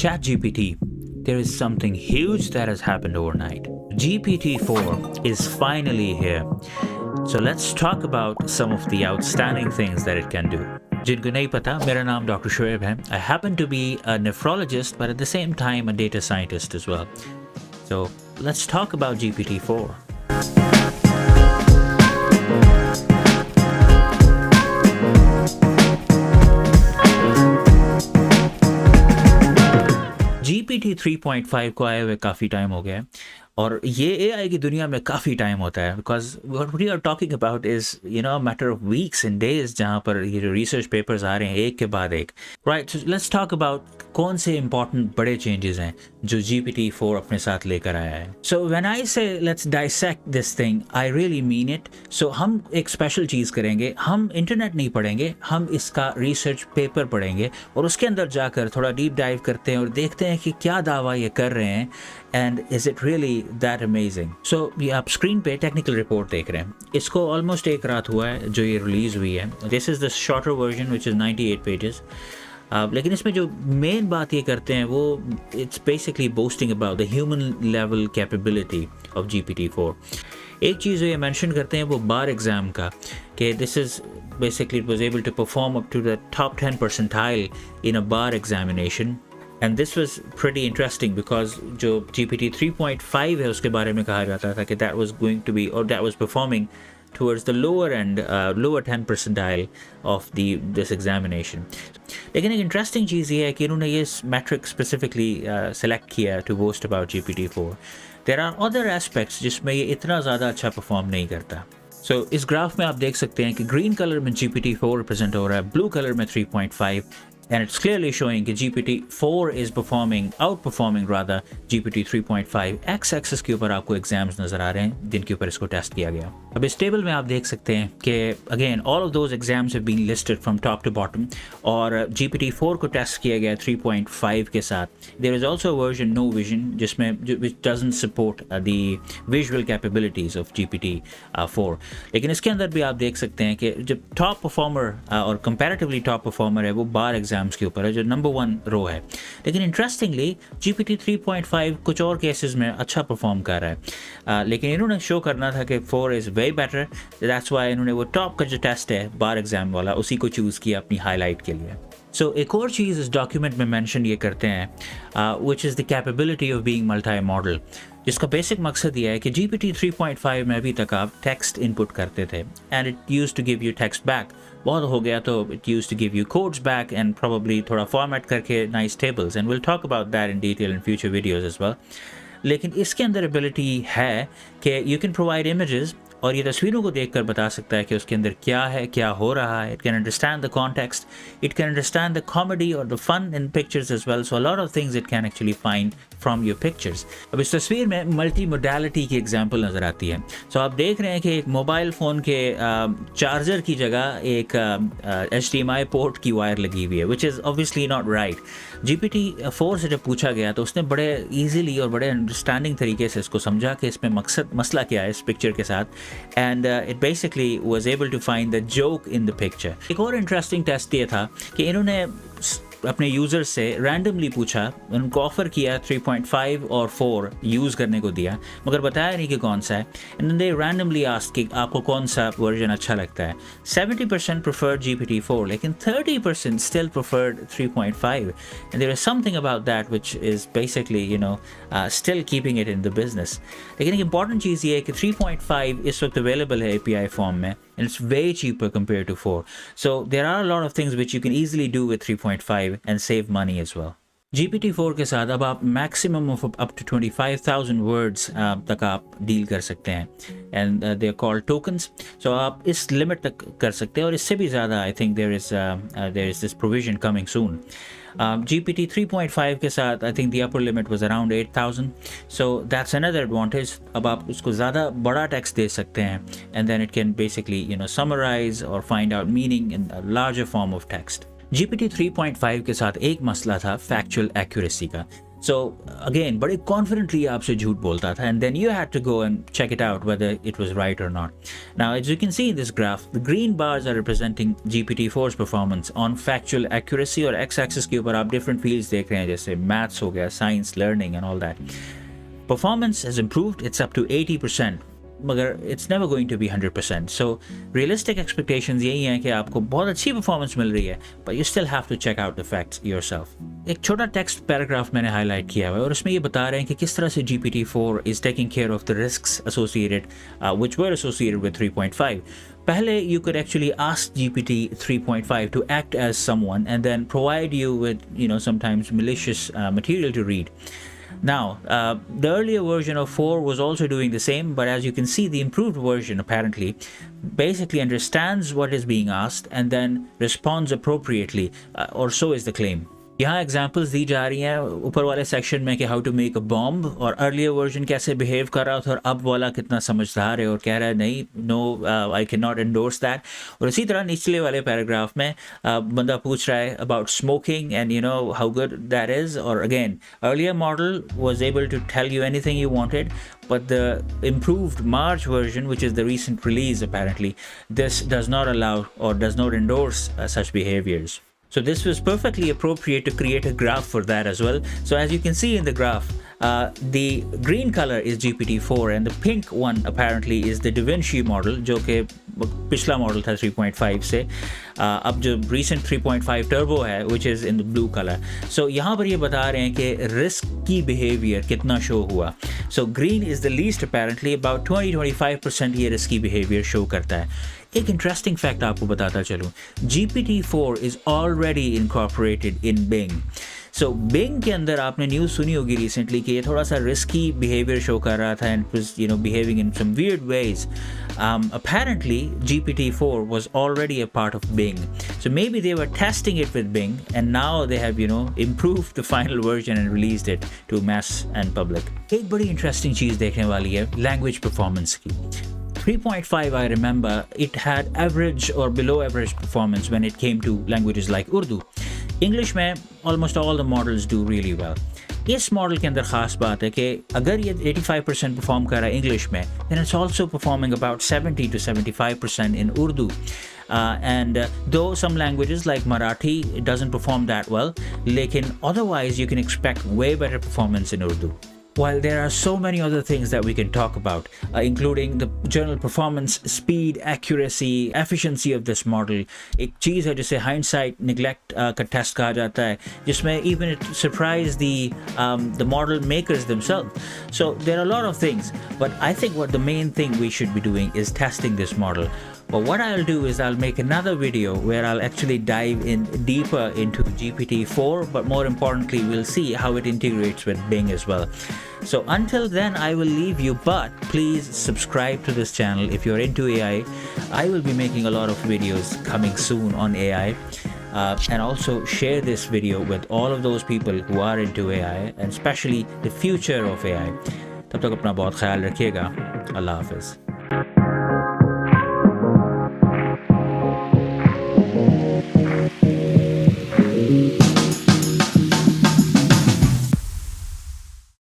ChatGPT, there is something huge that has happened overnight. GPT-4 is finally here. So let's talk about some of the outstanding things that it can do. जिनको नहीं पता, मेरा नाम doctor Shoaib है. I happen to be a nephrologist, but at the same time a data scientist as well. So let's talk about GPT-4. GPT 3.5 को आए हुए काफ़ी टाइम हो गया है और ये AI की दुनिया में काफ़ी टाइम होता है because what we are talking about is matter of weeks and days जहाँ पर ये जो रिसर्च पेपर्स आ रहे हैं एक के बाद एक. Right, so let's talk about कौन से इंपॉर्टेंट बड़े चेंजेस हैं जो GPT-4 अपने साथ लेकर आया है. सो when I say let's dissect this thing, I really mean it. So हम एक स्पेशल चीज़ करेंगे, हम इंटरनेट नहीं पढ़ेंगे, हम इसका रिसर्च पेपर पढ़ेंगे और उसके अंदर जाकर थोड़ा डीप डाइव करते हैं और देखते हैं कि क्या दावा ये कर रहे हैं and is it really that amazing. So ये आप स्क्रीन पे टेक्निकल रिपोर्ट देख रहे हैं. इसको ऑलमोस्ट एक रात हुआ है जो ये रिलीज़ हुई है. This is the shorter version which is 98 pages. लेकिन इसमें जो मेन बात ये करते हैं वो it's basically boasting about the human level capability of GPT-4. एक चीज़ जो ये मेंशन करते हैं वो बार एग्ज़ाम का कि this is basically it was able to perform up to the top 10 percentile in a bar examination. And this was pretty interesting because जो GPT 3.5 है उसके बारे में कहा जाता था कि that was going to be or that was performing towards the lower end, lower 10 percentile of this examination. लेकिन एक interesting चीज़ ये है कि इन्होंने ये metric specifically select किया to boast about GPT-4. There are other aspects जिसमें ये इतना ज़्यादा अच्छा perform नहीं करता. So इस ग्राफ में आप देख सकते हैं कि ग्रीन कलर में GPT-4 रिप्रेजेंट हो रहा है, ब्लू कलर में 3.5, and it's clearly showing कि GPT-4 is outperforming rather GPT 3.5. X axis के ऊपर आपको एग्जाम्स नजर आ रहे हैं जिनके ऊपर इसको टेस्ट किया गया. अब इस टेबल में आप देख सकते हैं कि again all of those exams have been listed from top to bottom और GPT-4 को टेस्ट किया गया 3.5 के साथ. There is also version no vision जिसमें which doesn't support the visual capabilities of GPT-4. लेकिन इसके अंदर भी आप देख सकते हैं कि जो टॉप परफॉर्मर और कंपैरेटिवली टॉप परफॉर्मर है वो बार एग्जाम्स के ऊपर है जो नंबर 1 रो है. लेकिन इंटरेस्टिंगली GPT 3.5 कुछ और केसेस में अच्छा परफॉर्म कर रहा है. लेकिन इन्होंने शो करना था कि 4 is very better. That's why इन्होंने वो टॉप का जो टेस्ट है बार एग्जाम वाला उसी को चूज़ किया अपनी हाईलाइट के लिए. सो एक और चीज़ इस डॉक्यूमेंट में मेंशन ये करते हैं which is the capability of being multi modal, जिसका बेसिक मकसद ये है कि GPT 3.5 में अभी तक आप टेक्स्ट इनपुट करते थे and it used to give you text back. बहुत हो गया तो it used to give you codes back and probably थोड़ा फॉर्मेट करके nice tables and will talk about that in detail in future videos as well. लेकिन इसके अंदर ability है कि यू कैन प्रोवाइड इमेजेस और ये तस्वीरों को देखकर बता सकता है कि उसके अंदर क्या है, क्या हो रहा है. It can understand the context, it can understand the comedy और the fun in pictures as well. So a lot of things it can actually find from your pictures. अब इस तस्वीर में मल्टी मोडालिटी की एग्जांपल नज़र आती है. सो आप देख रहे हैं कि एक मोबाइल फ़ोन के चार्जर की जगह एक HDMI पोर्ट की वायर लगी हुई है which is obviously not right. GPT-4 से जब पूछा गया तो उसने बड़े ईजीली और बड़े अंडरस्टैंडिंग तरीके से इसको समझा कि इसमें मसला क्या है इस पिक्चर के साथ and it basically was able to find the joke in the picture. एक और इंटरेस्टिंग टेस्ट ये था कि इन्होंने अपने यूज़र्स से रैंडमली पूछा, उनको ऑफ़र किया 3.5 और 4 यूज़ करने को दिया मगर बताया नहीं कि कौन सा है. एंड दे रैंडमली आस्क्ड कि आपको कौन सा वर्जन अच्छा लगता है. 70% प्रेफर्ड GPT-4 लेकिन 30% still preferred 3.5 and there is something about that which is basically still keeping it in the business. लेकिन एक इंपॉर्टेंट चीज़ ये है कि 3.5 इस वक्त अवेलेबल है API फॉर्म में and it's way cheaper compared to 4. So there are a lot of things which you can easily do with 3.5 and save money as well. GPT-4 के साथ अब आप maximum of up to 25,000 words तक आप deal कर सकते हैं and they are called tokens. So आप इस लिमिट तक कर सकते हैं और इससे भी ज़्यादा I think there is this provision coming soon. GPT 3.5 के साथ I think the upper limit was around 8,000. So that's another advantage. अब आप उसको ज़्यादा बड़ा टेक्स्ट दे सकते हैं and then it can basically summarize or find out meaning in a larger form of text. GPT 3.5 के साथ एक मसला था factual accuracy का. So again, बड़े confidently आपसे झूठ बोलता था, and then you had to go and check it out whether it was right or not. Now, as you can see in this graph, the green bars are representing GPT-4's performance on factual accuracy, और x-axis के ऊपर आप different fields देख रहे हैं, जैसे maths हो गया, science, learning and all that. Performance has improved, it's up to 80%. मगर it's never going to be 100%. So realistic expectations यही हैं कि आपको बहुत अच्छी performance मिल रही है, but you still have to check out the facts yourself. एक छोटा text paragraph मैंने highlight किया हुआ है और उसमें ये बता रहे हैं कि किस तरह से GPT-4 is taking care of the risks associated, which were associated with 3.5. पहले you could actually ask GPT 3.5 to act as someone and then provide you with, sometimes malicious material to read. Now, the earlier version of 4 was also doing the same, but as you can see, the improved version apparently basically understands what is being asked and then responds appropriately, or so is the claim. यहाँ examples दी जा रही हैं ऊपर वाले section में कि how to make a bomb, और अर्लियर वर्जन कैसे बिहेव कर रहा था और अब वाला कितना समझदार है और कह रहा है नहीं, no I can not endorse that. और इसी तरह निचले वाले पैराग्राफ में बंदा पूछ रहा है about smoking and how good that is. और again, earlier model was able to tell you anything you wanted, but the improved March version, which is the recent release apparently, this does not allow or does not endorse such behaviors. So this was perfectly appropriate to create a graph for that as well. So as you can see in the graph, the green color is GPT-4 and the pink one apparently is the Da Vinci model, जो कि पिछला model था 3.5 से. अब जो recent 3.5 turbo है, which is in the blue color. So यहाँ पर ये बता रहे हैं कि risky behavior कितना show हुआ. So green is the least apparently, about 20-25% ये risky behavior show करता है. एक इंटरेस्टिंग फैक्ट आपको बताता चलूँ, GPT-4 is already incorporated in Bing. So Bing के अंदर आपने न्यूज़ सुनी होगी रिसेंटली कि ये थोड़ा सा रिस्की बिहेवियर शो कर रहा था and was behaving in some weird ways. Apparently GPT-4 was already a part of Bing. So maybe they were testing it with Bing and now they have improved the final version and released it to mass and public. एक बड़ी interesting चीज़ देखने वाली है language performance की. 3.5, I remember, it had average or below average performance when it came to languages like Urdu. English में almost all the models do really well. इस model के अंदर ख़ास बात है कि अगर ये 85% परफॉर्म कर रहा है इंग्लिश में, then it's also performing about 70 to 75% in Urdu. And though some languages like Marathi, it doesn't perform that well, लेकिन otherwise you can expect way better performance in Urdu. While there are so many other things that we can talk about, including the general performance, speed, accuracy, efficiency of this model, एक चीज़ है जिसे hindsight neglect का test कहा जाता है, जिसमें even it surprised the model makers themselves. So there are a lot of things, but I think what the main thing we should be doing is testing this model. But what I'll do is I'll make another video where I'll actually dive in deeper into GPT-4, but more importantly, we'll see how it integrates with Bing as well. So until then, I will leave you, but please subscribe to this channel if you're into AI. I will be making a lot of videos coming soon on AI. And also share this video with all of those people who are into AI, and especially the future of AI. तब तक अपना बहुत ख्याल रखिएगा. अल्लाह हाफिज़.